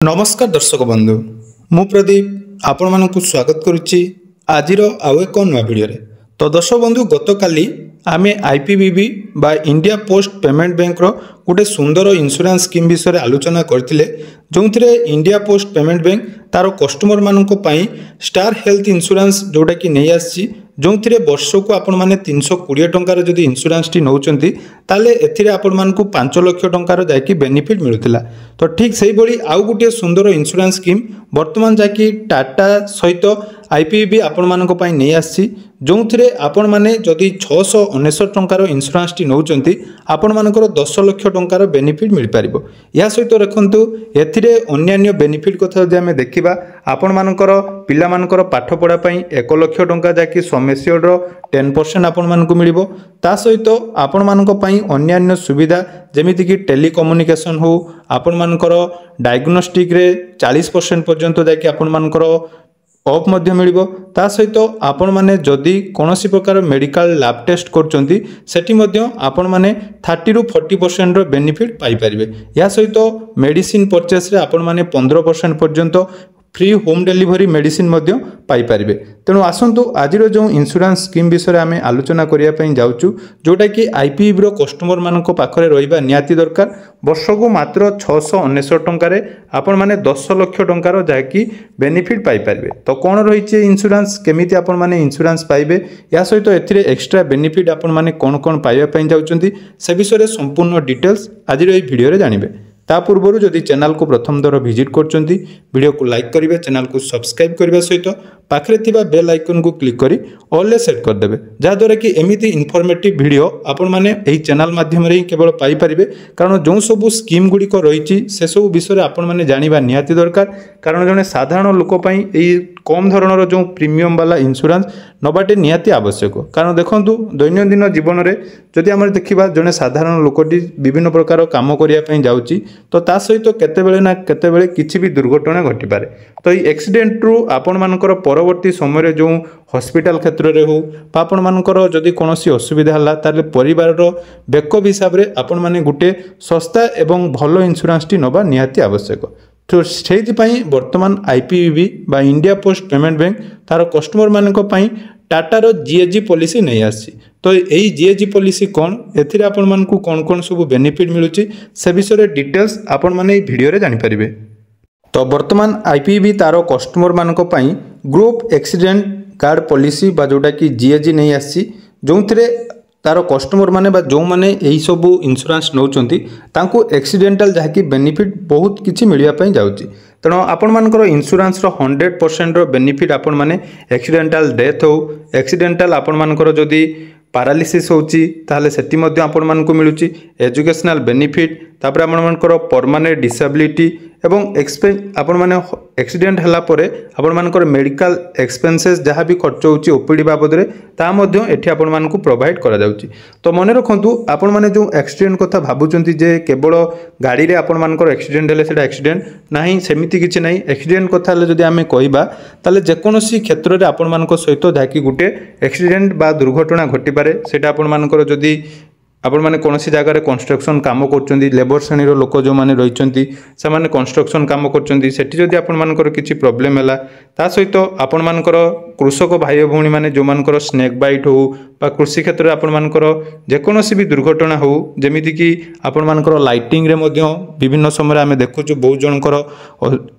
नमस्कार दर्शक बंधु मु प्रदीप आपण मानक स्वागत करुच्ची आजिर आउ एक नुआ भिडियो तो दर्शक बंधु गतकाली आमे आईपीबीबी बा इंडिया पोस्ट पेमेंट बैंक रो गोटे सुंदर इंश्योरेंस स्कीम विषय आलोचना करथिले जो इंडिया पोस्ट पेमेंट बैंक तार कस्टमर मानक पई स्टार हेल्थ इंश्योरेंस जोटा कि नहीं आसी जो वर्ष को आपण मैंने 320 टंकार जदि इंश्योरेंस टी नौचंती ताले एथिरे आपण मानकु 5 लाख टंकार जाकी बेनिफिट मिलुथिला। तो ठीक सही भली आउ गोटे सुंदर इंश्योरेंस स्कीम वर्तमान जाकी टाटा सहित आईपीबी आपण मानक पई नहीं आसी जो आपण माने जदि 699 टंकार इंश्योरेंस टी नौचंती आपण मानकर 10 लाख टंकार बेनिफिट मिल पारिबो। या सहित रखंतु एथिरे अन्यान्य बेनिफिट कथा जदि आमे देखिबा आपण मानकर पिला मानकर पाठ पढ़ा पई 1 लाख टंका जाकी समेस्योर 10% आपण मानकु मिलिबो। ता सहित आपण मानक पई अन्यान्य सुविधा जेमिति कि टेलीकम्युनिकेशन हो आपण मानकर डायग्नोस्टिक रे 40% पर्यंत जाकी आपण मानकर ऑफ मध्य मिलिबो। ता सहित आपण माने जदि कोनोसी प्रकार मेडिकल लैब टेस्ट करचंती सेठी मध्य आपण माने 30 रु 40% रो बेनिफिट पाई परिबे। या सहित मेडिसिन परचेस रे आपण माने 15% पर्यंत फ्री होम डिलीवरी मेडिसिन मध्य पाई परिबे। तेणु आसंतु आजिर जो इंश्योरेंस स्कीम विषय आम आलोचना करिया पई जाउचु जोटा कि आईपीबी रो कस्टमर मानक पाखरे रहिबा नियाती दरकार। वर्ष को मात्र 699 टंकार आपण माने 10 लाख टंकार जाकी बेनिफिट पाई परिबे। तो कोन रहिचे इंश्योरेंस केमिति आपण माने इंश्योरेंस पाइबे या सहित एथिरे एक्स्ट्रा बेनिफिट आपण माने कोन कोन पाइबा पई जाउचंती से विषय संपूर्ण डिटेल्स आजिर एई वीडियो रे जानिबे। ता पूर्व जदि चैनल को प्रथम दर विजिट करचंती वीडियो को लाइक करिवे, चैनल को सब्सक्राइब करबा सहित पाखरे थिबा बेल आइकन को क्लिक करी ऑल सेट कर देबे जा द्वारा कि एमिति इन्फॉर्मेटिव वीडियो आपण माने एही चैनल माध्यम रे केवल पाई परिबे। कारण जो सब स्कीम गुडी को रहिची से सब विषय आपण माने जानिबा नियाती दरकार। कारण जने साधारण लोक पई एही कम धरणर जो प्रीमियम वाला इंश्योरेंस नबाटे नियाती आवश्यक। कारण देखंतु दैनंदिन जीवन रे जदि आम देखिबा जने साधारण लोकटी विभिन्न प्रकार काम करिया पई जाउची तो ता सहित केतेबेले ना केतेबेले किछि भी दुर्घटना घटी पारे। तो ई एक्सीडेंट रु आपण मानकर परवर्ती समय रे जो हॉस्पिटल क्षेत्र रे हो बा आपण मानकर जदि कोनोसी असुविधा हला ताले परिवार रो बेकअप हिसाब रे आपण माने गुटे सस्ता एवं भलो इंश्योरेंस टी नबा निहाती आवश्यक। तो सेहिथिपाई वर्तमान आईपीबी बा इंडिया पोस्ट पेमेंट बैंक तार कस्टमर मानक पई टाटार जीएजी पॉलिसी नहीं आसी। तो यही जीएजी पॉलिसी कौन एथिरे आपण मानकु कोन कोन सब बेनिफिट मिलुची से विषय डिटेल्स आपण माने ई वीडियो रे जानि परिबे। तो वर्तमान आईपीबी तार कस्टमर मानक पई ग्रुप एक्सीडेंट कार्ड पॉलिसी बा जोटा कि जीएजी नहीं आसी जो तार कस्टमर माने बा जो माने एही सब इंश्योरेंस नौचंती तांको एक्सीडेंटल जहाँकि बेनिफिट बहुत किछि मिलिया पई जाउची। तेणु आपण मानकर इंश्योरेंस रो 100% रो बेनिफिट आपण माने एक्सीडेंटल डेथ हो एक्सीडेंटल आपण मानकर जदि पैरालिसिस होची ताले सेति मध्ये आपण मानकु मिलुची एजुकेशनल बेनिफिट तापर आपण मानकर परमानेंट डिसेबिलिटी एवं आपण माने एक्सीडेंट हला परे आपण मानकर मेडिकल एक्सपेंसेस जहाँ भी खर्च होची ओपीडी बाबद रे ता मध्ये एठी आपण मानकु प्रोवाइड करा जाउची। तो मने रखंतु आपण माने जो एक्सीडेंट कथा भाबुचंती जे केवल गाड़ी रे आपण मानकर एक्सीडेंट हेले सेटा एक्सीडेंट नाही सेमिति किछि नाही। एक्सीडेंट कथा ले जदि आमे कहिबा ताले जे कोनोसी क्षेत्र रे आपण मानक सहित जाकी गुटे एक्सीडेंट बा दुर्घटना घटी पारे सेटा आपण मानकर जदि आपण माने कोनोसी जगह रे कंस्ट्रक्शन काम करचंदी लेबर श्रेणी रो लोक जो माने रहिचंती से माने कंस्ट्रक्शन काम करचंदी सेठी जदि आपण मानकर किछि प्रॉब्लम हैला ता सहित आपण मानकर कृषक भाई भौणी माने जो मानकर स्नेक बाइट हो बा कृषि क्षेत्र रे आपण मानकर जे कोनोसी भी दुर्घटना हो जेमिति कि आपण मानकर लाइटिंग रे मध्य विभिन्न समय आमे देखुछु बहुत जनकर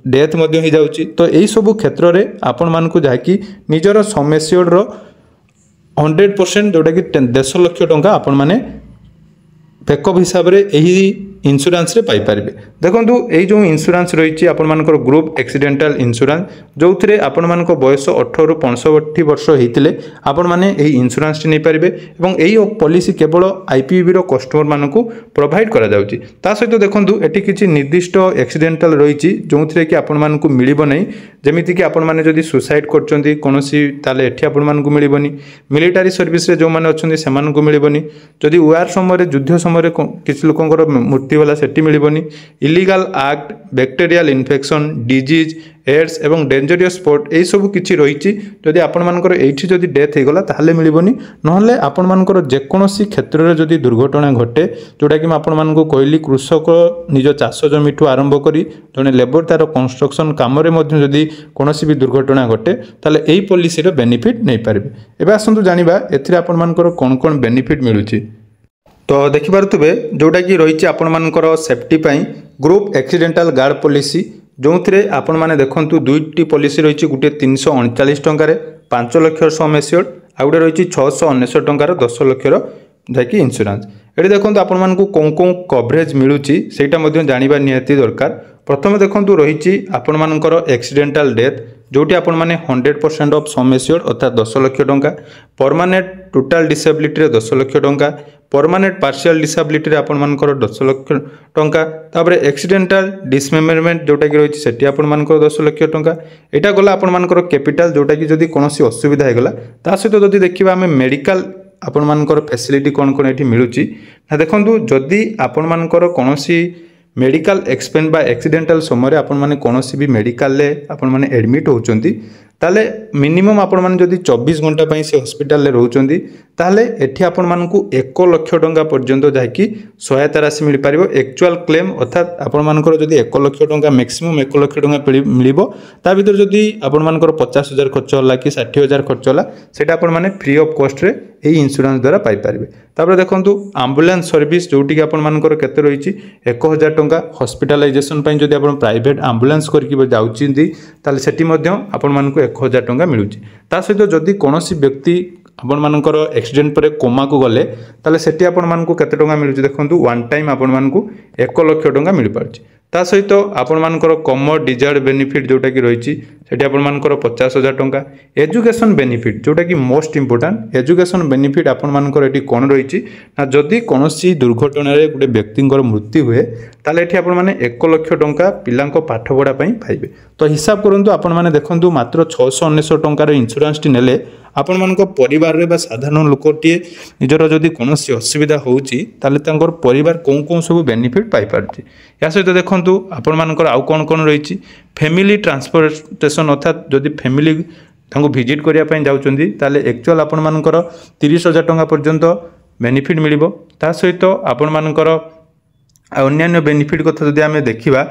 डेथ मध्य हो जाउची। तो एही सब क्षेत्र रे आपण मानकु जाकी निजर समेस्योर रो 100% जोटा कि 10 लाख टंका आपण माने बैकअप हिसाब रे एही इंश्योरेंस रे पाई परिबे। देखंतु एही जो इंश्योरेंस रहिछि आपण मानकर ग्रुप एक्सीडेंटल इंश्योरेंस जोथिरे आपण मानक बयस 18 रु 65 वर्ष हेतिले आपण माने एही इंश्योरेंस नै परिबे एवं एही पॉलिसी केवल आईपीबी रो कस्टमर मानकु प्रोवाइड करा जाउछि। ता सहित देखंतु एठी किछि निर्दिष्ट एक्सीडेंटल रहिछि जोथिरे कि आपण मानकु मिलिबो नै जेमिति कि आपण माने जदि सुसाइड करचंती कोनोसी ताले एठी आपण मानकु मिलिबोनी मिलिटरी सर्विस रे जो माने अछंती से मानकु मिलिबोनी जदि वार समय रे युद्ध समय रे किछि लोकंकर मृत्यु वाला सेठी मिलिबोनी illegal act bacterial infection disease AIDS एवं डेंजरियस स्पोर्ट यही सब किसी रही जदि आपर ये जदि डेथ हो गला ताहले मिलबनी नहले आपण मानकर जेकोसी क्षेत्र में जदि दुर्घटना घटे जोटा कि आपको कहली कृषक निज चाष जमी ठू आरंभ कर जड़े लेबर तार कंस्ट्रक्शन कम जदि कौन भी दुर्घटना घटे ताले यही पॉलिसी बेनिफिट नहीं पारे। एवं आसतु जाना एपर कौन कौन बेनिफिट मिलूँ तो देखिपे जोटा कि रही आपर safety group accidental guard policy जो थे आपण मैंने देखूँ दुईटी पॉलिसी रही गोटे 339 टकर 5 लाख सम एस्योर्ड आ गए रही 699 टकर 10 लाखर जैकि इंश्योरेंस ये देखो आपण कौन कौन कवरेज मिलूँ से जानवा निहाती दरकार। प्रथम देखो रही आपण मानकर एक्सीडेंटल डेथ जोटी आपण मैंने 100% ऑफ सम एस्योर्ड अर्थात 10 लाख टंका परमानेंट टोटाल डिसेबिलिटी 10 लाख टंका परमानेंट पार्शियल डिसेबिलिटी आपण मानकर 10 लाख टंका तापर एक्सीडेंटल डिसमेमरमेंट जोटा कि रही सेठी आपण मानकर 10 लाख टंका एटा गला आपण मानकर कैपिटल जोटा कि जदि कोनोसी असुविधा हेगला ता सहित जदि देखिबा हमें मेडिकल आपण मानकर फैसिलिटी कौन कौन ये मिलूँ ना देखो जदि आपण मानकर कोनोसी मेडिकल एक्सपेंस बा एक्सीडेंटल समय आपण माने कोनोसी भी मेडिकल आपण माने एडमिट होचंती ताले मिनिमम आपण माने जदि 24 घंटा पई से हॉस्पिटल रे रहउचंती ताले एठी आपण मानकु 1 लाख टंका पर्यंत जाकी सहायता राशि मिल पारिबो एक्चुअल क्लेम अर्थात आपण मानकर जदि 1 लाख टंका मैक्सिमम 1 लाख टंका मिलिबो ता भीतर जदि आपण मानकर 50,000 खर्च होला कि 60,000 खर्च होला सेटा आपण माने फ्री ऑफ कॉस्ट रे एही इंश्योरेंस द्वारा पाई पारिबे। तापर देखंतु एम्बुलेंस सर्विस जोटी कि आपण मानकर केते रहिछि 1000 टंका हॉस्पिटलाइजेशन पई जदि आपण प्राइवेट एम्बुलेंस करके जाउचिंदी ताले सेठी मध्ये आपण मानकु 1000 टंका मिलूँ ता सहित जदि कोनोसी व्यक्ति आपण मानकर एक्सीडेंट पर कोमा को गले ताले सेठी आपण मानकु केते टंका मिलूँ देखंतु वन टाइम आपण मानकु 1 लाख टंका मिल पारछि ता सहित आपण मानकर कमर डिजायर्ड बेनिफिट जोटा कि रही सेठी आपण मानकर 50,000 टंका एजुकेशन बेनिफिट जोटा कि मोस्ट इंपोर्टेंट एजुकेशन बेनिफिट आपण मानकर एटी कोन रही ना जदि कोनोसी दुर्घटना रे गुटे व्यक्तिंकर मृत्यु हुए ताले एठी आपण माने 1 लाख टंका पिलांको पाठ पढ़ा पई पाइबे। तो हिसाब करंतु आपण माने देखंतु मात्र 699 टंकार इंश्योरेंस टी नेले आपण मानक परिवार रे बा साधारण लोकटी निजर जदि कोनोसी असुविधा होउची ताले तांकर परिवार कोन कोन सब बेनिफिट पाई पारची। या सहित देखंतु आपण मानकर आउ कोन कोन रही फैमिली ट्रांसपोर्टेशन अर्थात जदि फैमिली तांको विजिट करिया पई जाउचंदी ताले एक्चुअल आपण मानकर 30,000 टंका पर्यंत बेनिफिट मिलिबो। ता सहित आपण मानकर अन्य बेनिफिट कथा जदि आमे देखिबा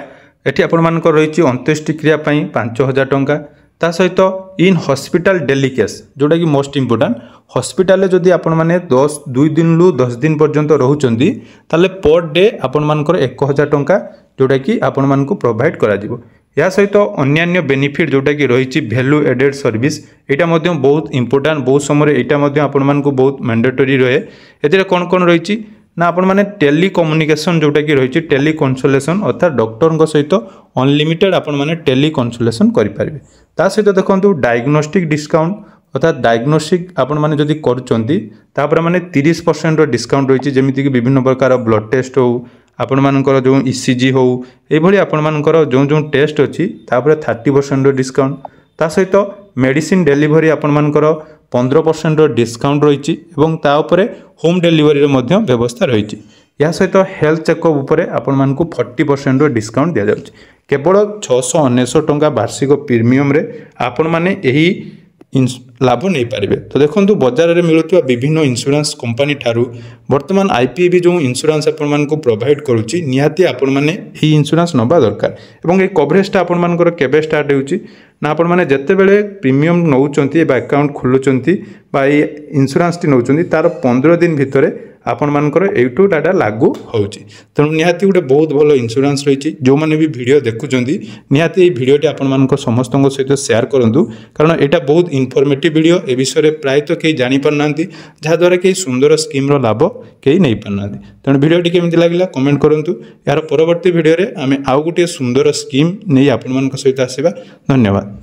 एठी आपण मानकर रही अंत्येष्टि क्रिया पई 5,000 टंका ता सहित इन हॉस्पिटल डेली केस जोटा कि मोस्ट इंपोर्टेंट हॉस्पिटल जदि आपण माने 2 दिन लु 10 दिन पर्यंत रहउचंदी ताले पर डे आपण मानकर 1000 टंका जोटा कि आपण मानकु प्रोवाइड करा जिवो। या सहित अन्य बेनिफिट जोटा कि रही वैल्यू एडेड सर्विस एटा मध्य बहुत इंपोर्टेंट बहुत समय एटा मध्य आपण मानकु बहुत मैंडेटरी रहे एथिरे कोन कोन रही ना आपण माने टेली कम्युनिकेशन जोटा कि रही टेली कंसल्टेशन अर्थात डॉक्टर सहित अनलिमिटेड आपण माने टेली कंसल्टेशन करि पारिबे। ता सहित देखंतु डायग्नोस्टिक डिस्काउंट अर्थात डायग्नोस्टिक आपण माने जदि करूचंती तापर माने 30% डिस्काउंट रही जेमिति कि विभिन्न प्रकार ब्लड टेस्ट हो आपण मानकर जो ईसीजी हो ए भली आपण मानकर जो जो टेस्ट अछि तापर 30% डिस्काउंट ता सहित मेडिसिन डिलीवरी आपण मानकर 15% डिस्काउंट रही एवं ता उपरे होम डिलीवरी मध्य व्यवस्था रही। या सहित हेल्थ चेकअप उपरे आपण मानकु 40% डिस्काउंट दिया जाउछि। केवल 699 टंका वार्षिक प्रीमियम रे आपण माने एही लाभ नहीं पारे। तो देखो बजार में मिलुवा विभिन्न इंश्योरेंस कंपनी ठारू वर्तमान आईपीएबी जो इंश्योरेंस आपण प्रोवाइड करुच्ची निहाती आपण मैंने ही इंश्योरेंस नवा दरकार एवं ये कवरेजटा आपण मानकर केबे स्टार्ट होउची ना आपण मैंने जिते बेले प्रीमियम नौचंती बा अकाउंट खोलुचंती बा इंश्योरेंस टी नौचंती तार 15 दिन भितरे आपण मानकर एठू डाटा लागू होउची। तेणु निहाती गोटे बहुत भल इंश्योरेंस रही जो मैंने भी वीडियो देखुचंती निहाती ये वीडियोटी आपण मानकर समस्त सहित शेयर करंतु कारण एटा बहुत इनफॉर्मेटिव वीडियो ए विषय प्रायतः कई जानि पारनांती जहाद्वारा कई सुंदर स्कीम रो लाभ कई नहीं पारनांती। तेणु वीडियोटी केमिति लागिला कमेंट करंतु। यार परवर्ती वीडियो रे आमे आउ गोटे सुंदर स्कीम नहीं आपण मानक सहित आसीबा। धन्यवाद।